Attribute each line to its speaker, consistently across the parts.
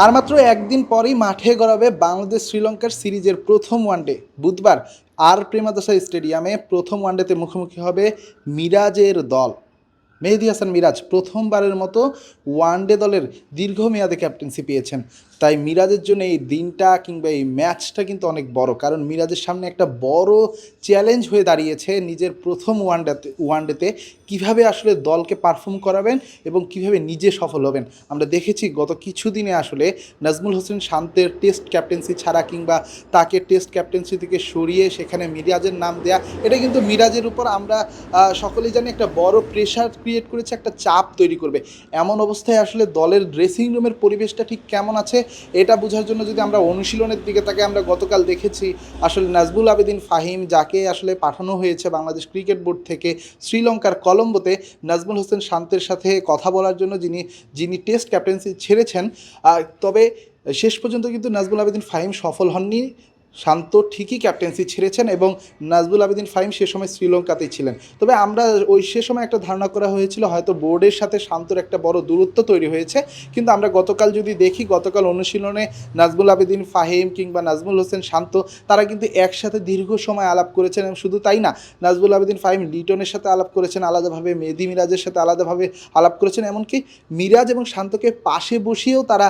Speaker 1: আর মাত্র একদিন পরেই মাঠে গড়াবে বাংলাদেশ শ্রীলঙ্কার সিরিজের প্রথম ওয়ানডে। বুধবার আর প্রেমাদাসা স্টেডিয়ামে প্রথম ওয়ানডেতে মুখোমুখি হবে মিরাজের দল। মেহেদী হাসান মিরাজ প্রথমবারের মতো ওয়ানডে দলের দীর্ঘমেয়াদে ক্যাপ্টেন্সি পেয়েছেন। তাই মিরাজের জন্য এই দিনটা কিংবা এই ম্যাচটা কিন্তু অনেক বড়, কারণ মিরাজের সামনে একটা বড় চ্যালেঞ্জ হয়ে দাঁড়িয়েছে নিজের প্রথম ওয়ানডেতে কীভাবে আসলে দলকে পারফর্ম করাবেন এবং কিভাবে নিজে সফল হবেন। আমরা দেখেছি গত কিছুদিনে আসলে নাজমুল হোসেন শান্তের টেস্ট ক্যাপ্টেন্সি ছাড়া কিংবা তাকে টেস্ট ক্যাপ্টেন্সি থেকে সরিয়ে সেখানে মিরাজের নাম দেয়া, এটা কিন্তু মিরাজের উপর আমরা সকলেই জানি একটা বড় প্রেশার ক্রিয়েট করেছে, একটা চাপ তৈরি করবে। এমন অবস্থায় আসলে দলের ড্রেসিং রুমের পরিবেশটা ঠিক কেমন আছে এটা বোঝার জন্য যদি আমরা অনুশীলনের দিকে তাকে আমরা গতকাল দেখেছি আসলে নাজমুল আবেদিন ফাহিম, যাকে আসলে পাঠানো হয়েছে বাংলাদেশ ক্রিকেট বোর্ড থেকে শ্রীলঙ্কার কলম্বোতে নাজমুল হোসেন শান্তের সাথে কথা বলার জন্য, যিনি টেস্ট ক্যাপ্টেন্সি ছেড়েছেন। তবে শেষ পর্যন্ত কিন্তু নাজমুল আবেদিন ফাহিম সফল হননি। শান্ত ঠিকই ক্যাপ্টেন্সি ছেড়েছেন এবং নাজমুল আবেদিন ফাহিম সে সময় শ্রীলঙ্কাতেই ছিলেন। তবে আমরা সে সময় একটা ধারণা করা হয়েছিল হয়তো বোর্ডের সাথে শান্তর একটা বড় দূরত্ব তৈরি হয়েছে, কিন্তু আমরা গতকাল যদি দেখি, গতকাল অনুশীলনে নাজমুল আবেদিন ফাহিম কিংবা নাজমুল হোসেন শান্ত তারা কিন্তু একসাথে দীর্ঘ সময় আলাপ করেছেন। এবং শুধু তাই না, নাজমুল আবেদিন ফাহিম লিটনের সাথে আলাপ করেছেন আলাদাভাবে, মেহেদী মিরাজের সাথে আলাদাভাবে আলাপ করেছেন, এমনকি মিরাজ এবং শান্তকে পাশে বসিয়েও তারা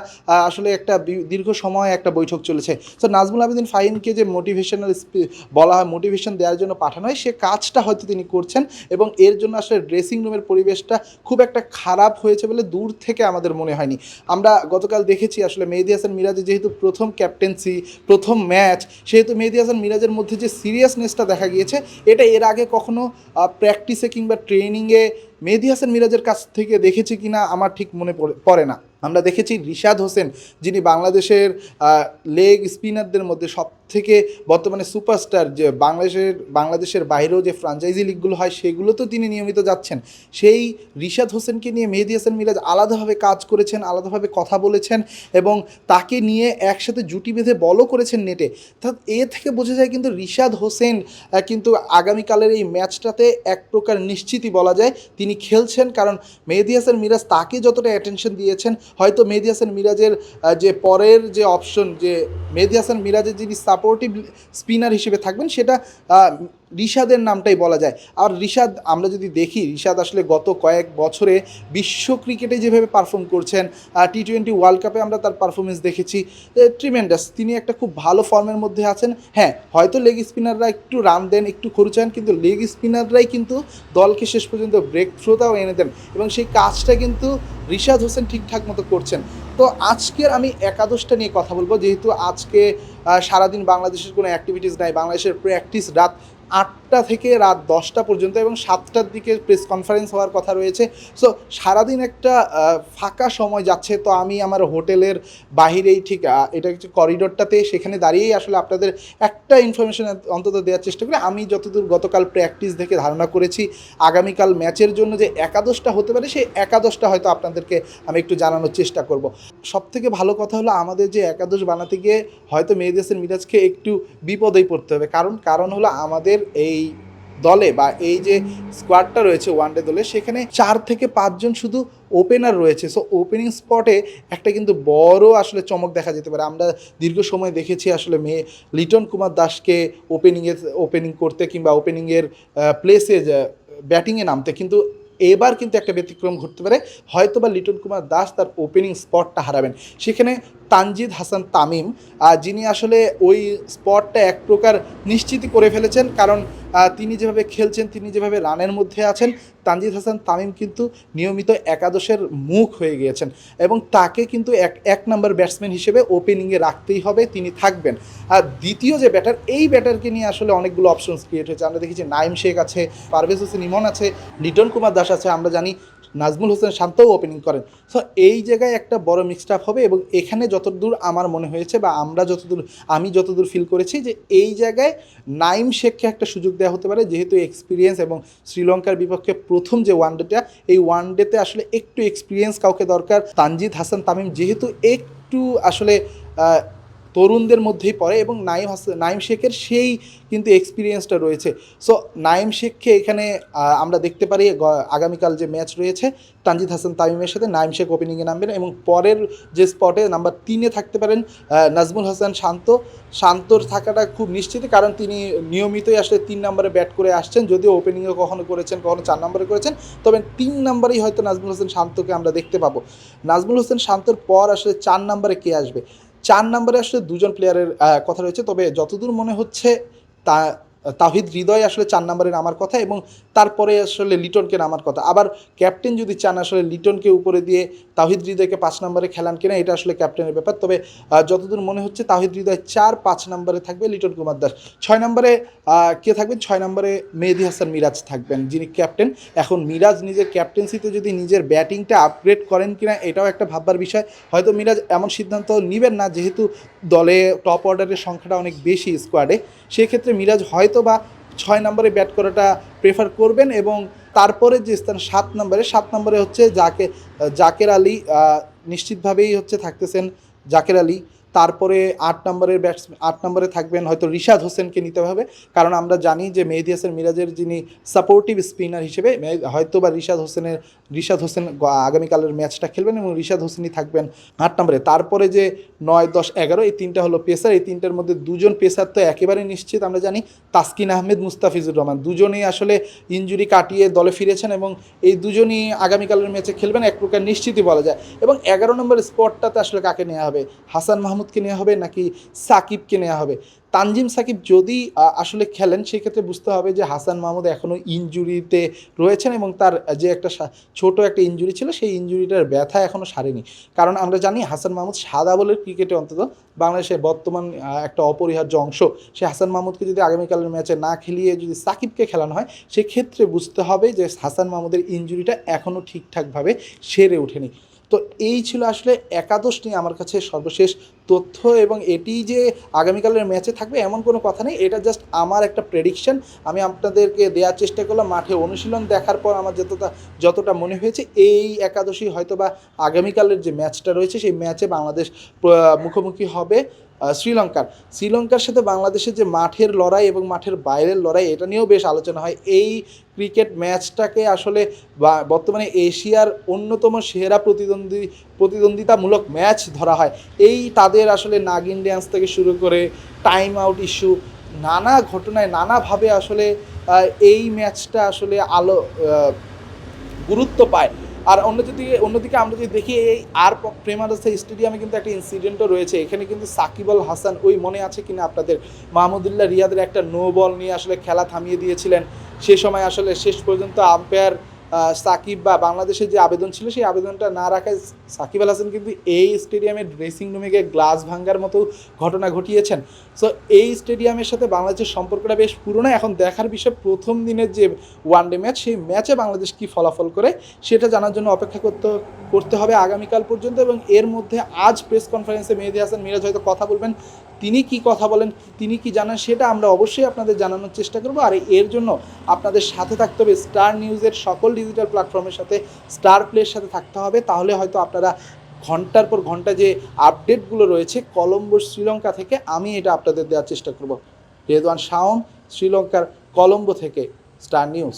Speaker 1: আসলে একটা দীর্ঘ সময় একটা বৈঠক চলেছে। তো নাজমুল আবেদিন ফাহিমকে যে মোটিভেশনাল বলা হয়, মোটিভেশন দেওয়ার জন্য পাঠানো হয়, সে কাজটা হয়তো তিনি করছেন এবং এর জন্য আসলে ড্রেসিং রুমের পরিবেশটা খুব একটা খারাপ হয়েছে বলে দূর থেকে আমাদের মনে হয়নি। আমরা গতকাল দেখেছি আসলে মেহেদী হাসান মিরাজের যেহেতু প্রথম ক্যাপ্টেন্সি, প্রথম ম্যাচ, সেহেতু মেহেদী হাসান মিরাজের মধ্যে যে সিরিয়াসনেসটা দেখা গিয়েছে, এটা এর আগে কখনো প্র্যাকটিসে কিংবা ট্রেনিংয়ে মেহেদী হাসান মিরাজের কাছ থেকে দেখেছি কিনা আমার ঠিক মনে পড়ে না। আমরা দেখেছি রিশাদ হোসেন, যিনি বাংলাদেশের লেগ স্পিনারদের মধ্যে সবথেকে বর্তমানে সুপারস্টার, যে বাংলাদেশের বাইরেও যে ফ্র্যাঞ্চাইজি লিগগুলো হয় সেগুলোতেও তিনি নিয়মিত যাচ্ছেন। সেই রিশাদ হোসেনকে নিয়ে মেহেদী হাসান মিরাজ আলাদাভাবে কাজ করেছেন, আলাদাভাবে কথা বলেছেন এবং তাকে নিয়ে একসাথে জুটি বেঁধে বলও করেছেন নেটে। তা এ থেকে বোঝা যায় কিন্তু রিশাদ হোসেন কিন্তু আগামীকালের এই ম্যাচটাতে এক প্রকার নিশ্চিতই বলা যায় তিনি খেলছেন, কারণ মেহেদী হাসান মিরাজ তাকে যতটা অ্যাটেনশন দিয়েছেন, হয়তো মেহেদী হাসান মিরাজের যে পরের যে অপশন, যে মেহেদী হাসান মিরাজের যিনি সাপোর্টিভ স্পিনার হিসেবে থাকবেন, সেটা রিশাদের নামটাই বলা যায়। আর রিশাদ, আমরা যদি দেখি রিশাদ আসলে গত কয়েক বছরে বিশ্ব ক্রিকেটে যেভাবে পারফর্ম করছেন, টি-20 ওয়ার্ল্ড কাপে আমরা তার পারফরমেন্স দেখেছি, ট্রিমেন্ডাস। তিনি একটা খুব ভালো ফর্মের মধ্যে আছেন। হ্যাঁ, হয়তো লেগ স্পিনাররা একটু রান দেন, একটু খরুচান, কিন্তু লেগ স্পিনাররাই কিন্তু দলকে শেষ পর্যন্ত ব্রেক থ্রোটাও এনে দেন এবং সেই কাজটা কিন্তু রিশাদ হোসেন ঠিকঠাক মতো করছেন। তো আজকের আমি একাদশটা নিয়ে কথা বলবো, যেহেতু আজকে সারাদিন বাংলাদেশের কোনো অ্যাক্টিভিটিস নাই। বাংলাদেশের প্র্যাকটিস রাত 8টা থেকে রাত 10টা পর্যন্ত এবং 7টার দিকে প্রেস কনফারেন্স হওয়ার কথা রয়েছে। সো সারাদিন একটা ফাঁকা সময় যাচ্ছে। তো আমি আমার হোটেলের বাহিরেই ঠিক এটা হচ্ছে করিডোরটাতে, সেখানে দাঁড়িয়েই আসলে আপনাদের একটা ইনফরমেশন অন্তত দেওয়ার চেষ্টা করি। আমি যতদূর গতকাল প্র্যাকটিস দেখে ধারণা করেছি আগামীকাল ম্যাচের জন্য যে একাদশটা হতে পারে, সেই একাদশটা হয়তো আপনাদেরকে আমি একটু জানানোর চেষ্টা করব। সবথেকে ভালো কথা হলো আমাদের যে একাদশ বানাতে গিয়ে হয়তো মেহেদী হাসান মিরাজকে একটু বিপদেই পড়তে হবে, কারণ হলো আমাদের এই দলে বা এই যে স্কোয়াডটা রয়েছে ওয়ানডে দলে, সেখানে 4 থেকে 5 জন শুধু ওপেনার রয়েছে। সো ওপেনিং স্পটে একটা কিন্তু বড় আসলে চমক দেখা যেতে পারে। আমরা দীর্ঘ সময় দেখেছি আসলে লিটন কুমার দাসকে ওপেনিং করতে কিংবা ওপেনিংয়ের প্লেসে ব্যাটিংয়ে নামতে, কিন্তু এবার কিন্তু একটা ব্যতিক্রম ঘটতে পারে। হয়তো বা লিটন কুমার দাস তার ওপেনিং স্পটটা হারাবেন। সেখানে তানজিদ হাসান তামিম, যিনি আসলে ওই স্পটটা এক প্রকার নিশ্চিতই করে ফেলেছেন, কারণ তিনি যেভাবে খেলছেন, তিনি যেভাবে রানের মধ্যে আছেন, তানজিদ হাসান তামিম কিন্তু নিয়মিত একাদশের মুখ হয়ে গিয়েছেন এবং তাকে কিন্তু এক নাম্বার ব্যাটসম্যান হিসেবে ওপেনিংয়ে রাখতেই হবে, তিনি থাকবেন। আর দ্বিতীয় যে ব্যাটার, এই ব্যাটারকে নিয়ে আসলে অনেকগুলো অপশনস ক্রিয়েট হয়েছে। আমরা দেখেছি নাইম শেখ আছে, পারভেজ হোসেন ইমন আছে, লিটন কুমার দাস আছে, আমরা জানি নাজমুল হোসেন শান্তও ওপেনিং করেন। সো এই জায়গায় একটা বড় মিক্সড আপ হবে এবং এখানে যতদূর আমার মনে হয়েছে বা আমি যতদূর ফিল করেছি, যে এই জায়গায় নাইম শেখকে একটা সুযোগ দেওয়া হতে পারে, যেহেতু এক্সপিরিয়েন্স এবং শ্রীলঙ্কার বিপক্ষে প্রথম যে ওয়ানডেটা, এই ওয়ানডেতে আসলে একটু এক্সপিরিয়েন্স কাউকে দরকার। তানজিদ হাসান তামিম যেহেতু একটু আসলে তরুণদের মধ্যেই পড়ে এবং নাইম শেখের সেই কিন্তু এক্সপিরিয়েন্সটা রয়েছে। সো নাইম শেখকে এখানে আমরা দেখতে পারি আগামীকাল যে ম্যাচ রয়েছে তানজিদ হাসান তামিমের সাথে নাইম শেখ ওপেনিংয়ে নামবেন এবং পরের যে স্পটে নাম্বার 3-এ থাকতে পারেন নাজমুল হাসান শান্তর থাকাটা খুব নিশ্চিত, কারণ তিনি নিয়মিতই আসলে 3 নম্বরে ব্যাট করে আসছেন, যদিও ওপেনিংয়ে কখনো করেছেন, কখনো 4 নম্বরে করেছেন, তবে 3 নম্বরেই হয়তো নাজমুল হোসেন শান্তকে আমরা দেখতে পাবো। নাজমুল হোসেন শান্তর পর আসলে 4 নম্বরে কে আসবে? 4 নম্বরে আসলে দুজন প্লেয়ারের কথা রয়েছে, তবে যতদূর মনে হচ্ছে তা তাওহিদ হৃদয় আসলে 4 নম্বরে নামার কথা এবং তারপরে আসলে লিটনকে নামার কথা। আবার ক্যাপ্টেন যদি চান আসলে লিটনকে উপরে দিয়ে তাওহিদ হৃদয়কে 5 নম্বরে খেলান কিনা, এটা আসলে ক্যাপ্টেনের ব্যাপার। তবে যতদূর মনে হচ্ছে তাওহিদ হৃদয় 4-5 নম্বরে থাকবে লিটন কুমার দাস। 6 নম্বরে কে থাকবেন? 6 নম্বরে মেহেদী হাসান মিরাজ থাকবেন, যিনি ক্যাপ্টেন। এখন মিরাজ নিজের ক্যাপ্টেন্সিতে যদি নিজের ব্যাটিংটা আপগ্রেড করেন কিনা এটাও একটা ভাববার বিষয়। হয়তো মিরাজ এমন সিদ্ধান্ত নেবেন না, যেহেতু দলে টপ অর্ডারের সংখ্যাটা অনেক বেশি স্কোয়াডে, সেক্ষেত্রে মিরাজ হয়তো বা 6 নম্বরে ব্যাট করাটা প্রেফার করবেন এবং তারপরে যে স্থান 7 নম্বরে হচ্ছে জাকের আলী, নিশ্চিতভাবেই হচ্ছে থাকতেছেন জাকের আলী। তারপরে 8 নম্বরে থাকবেন হয়তো রিশাদ হোসেনকে নিতে হবে, কারণ আমরা জানি যে মেহেদী হাসান মিরাজের যিনি সাপোর্টিভ স্পিনার হিসেবে হয়তো বা রিশাদ হোসেন আগামীকালের ম্যাচটা খেলবেন এবং রিশাদ হোসেনই থাকবেন 8 নম্বরে। তারপরে যে 9, 10, 11 এই 3টা হলো পেসার। এই 3টার মধ্যে 2জন পেসার তো একেবারে নিশ্চিত, আমরা জানি তাসকিন আহমেদ, মুস্তাফিজুর রহমান দুজনেই আসলে ইনজুরি কাটিয়ে দলে ফিরেছেন এবং এই দুজনই আগামীকালের ম্যাচে খেলবেন এক প্রকার নিশ্চিতই বলা যায়। এবং 11 নম্বর স্পটটাতে আসলে কাকে নেওয়া হবে? হাসান মাহমুদকে নেওয়া হবে নাকি সাকিবকে নেওয়া হবে? তানজিম সাকিব যদি আসলে খেলেন সেক্ষেত্রে বুঝতে হবে যে হাসান মাহমুদ এখনও ইনজুরিতে রয়েছেন এবং তার যে একটা ছোট একটা ইনজুরি ছিল সেই ইনজুরিটার ব্যথা এখনও সারেনি। কারণ আমরা জানি হাসান মাহমুদ সাদা বলের ক্রিকেটে অন্তত বাংলাদেশের বর্তমান একটা অপরিহার্য অংশ। সে হাসান মাহমুদকে যদি আগামীকালের ম্যাচে না খেলিয়ে যদি সাকিবকে খেলানো হয় সেক্ষেত্রে বুঝতে হবে যে হাসান মাহমুদের ইনজুরিটা এখনও ঠিকঠাকভাবে সেরে ওঠেনি। তো এই ছিল আসলে একাদশ নিয়ে আমার কাছে সর্বশেষ তথ্য এবং এটি যে আগামীকালের ম্যাচে থাকবে এমন কোনো কথা নেই, এটা জাস্ট আমার একটা প্রেডিকশন। আমি আপনাদেরকে দেওয়ার চেষ্টা করলাম মাঠে অনুশীলন দেখার পর আমার যতটা মনে হয়েছে এই একাদশী হয়তো বা আগামীকালের যে ম্যাচটা রয়েছে সেই ম্যাচে বাংলাদেশ মুখোমুখি হবে শ্রীলঙ্কার সাথে বাংলাদেশের যে মাঠের লড়াই এবং মাঠের বাইরের লড়াই এটা নিয়েও বেশ আলোচনা হয়। এই ক্রিকেট ম্যাচটাকে আসলে বর্তমানে এশিয়ার অন্যতম সেরা প্রতিদ্বন্দ্বিতামূলক ম্যাচ ধরা হয়। এই তাদের আসলে নাগিন ড্যান্স থেকে শুরু করে টাইম আউট ইস্যু, নানা ঘটনায় নানাভাবে আসলে এই ম্যাচটা আসলে গুরুত্ব পায়। আর অন্যদিকে আমরা যদি দেখি এই প্রেমাদাসা স্টেডিয়ামে কিন্তু একটা ইনসিডেন্টও রয়েছে। এখানে কিন্তু সাকিব আল হাসান, ওই মনে আছে কিনা আপনাদের, মাহমুদুল্লাহ রিয়াদের একটা নো বল নিয়ে আসলে খেলা থামিয়ে দিয়েছিলেন। সে সময় আসলে শেষ পর্যন্ত আম্পায়ার সাকিব বা বাংলাদেশের যে আবেদন ছিল সেই আবেদনটা না রাখায় সাকিব আল হাসান কিন্তু এই স্টেডিয়ামের ড্রেসিং রুমে গিয়ে গ্লাস ভাঙ্গার মতো ঘটনা ঘটিয়েছেন। সো এই স্টেডিয়ামের সাথে বাংলাদেশের সম্পর্কটা বেশ পুরনো। এখন দেখার বিষয় প্রথম দিনের যে ওয়ানডে ম্যাচ সেই ম্যাচে বাংলাদেশ কী ফলাফল করে সেটা জানার জন্য অপেক্ষা করতে হবে আগামীকাল পর্যন্ত। এবং এর মধ্যে আজ প্রেস কনফারেন্সে মেহেদী হাসান মিরাজ হয়তো কথা বলবেন, তিনি কি কথা বলেন, তিনি কি জানান সেটা আমরা অবশ্যই আপনাদের জানানোর চেষ্টা করব। আর এর জন্য আপনাদের সাথে থাকতে হবে স্টার নিউজের সকল ডিজিটাল প্ল্যাটফর্মের সাথে, স্টার প্লের সাথে থাকতে হবে। তাহলে হয়তো আপনারা ঘন্টার পর ঘন্টা যে আপডেটগুলো রয়েছে কলম্বো শ্রীলঙ্কা থেকে, আমি এটা আপনাদের দেওয়ার চেষ্টা করব। রেদওয়ান শাওন, শ্রীলঙ্কার কলম্বো থেকে, স্টার নিউজ।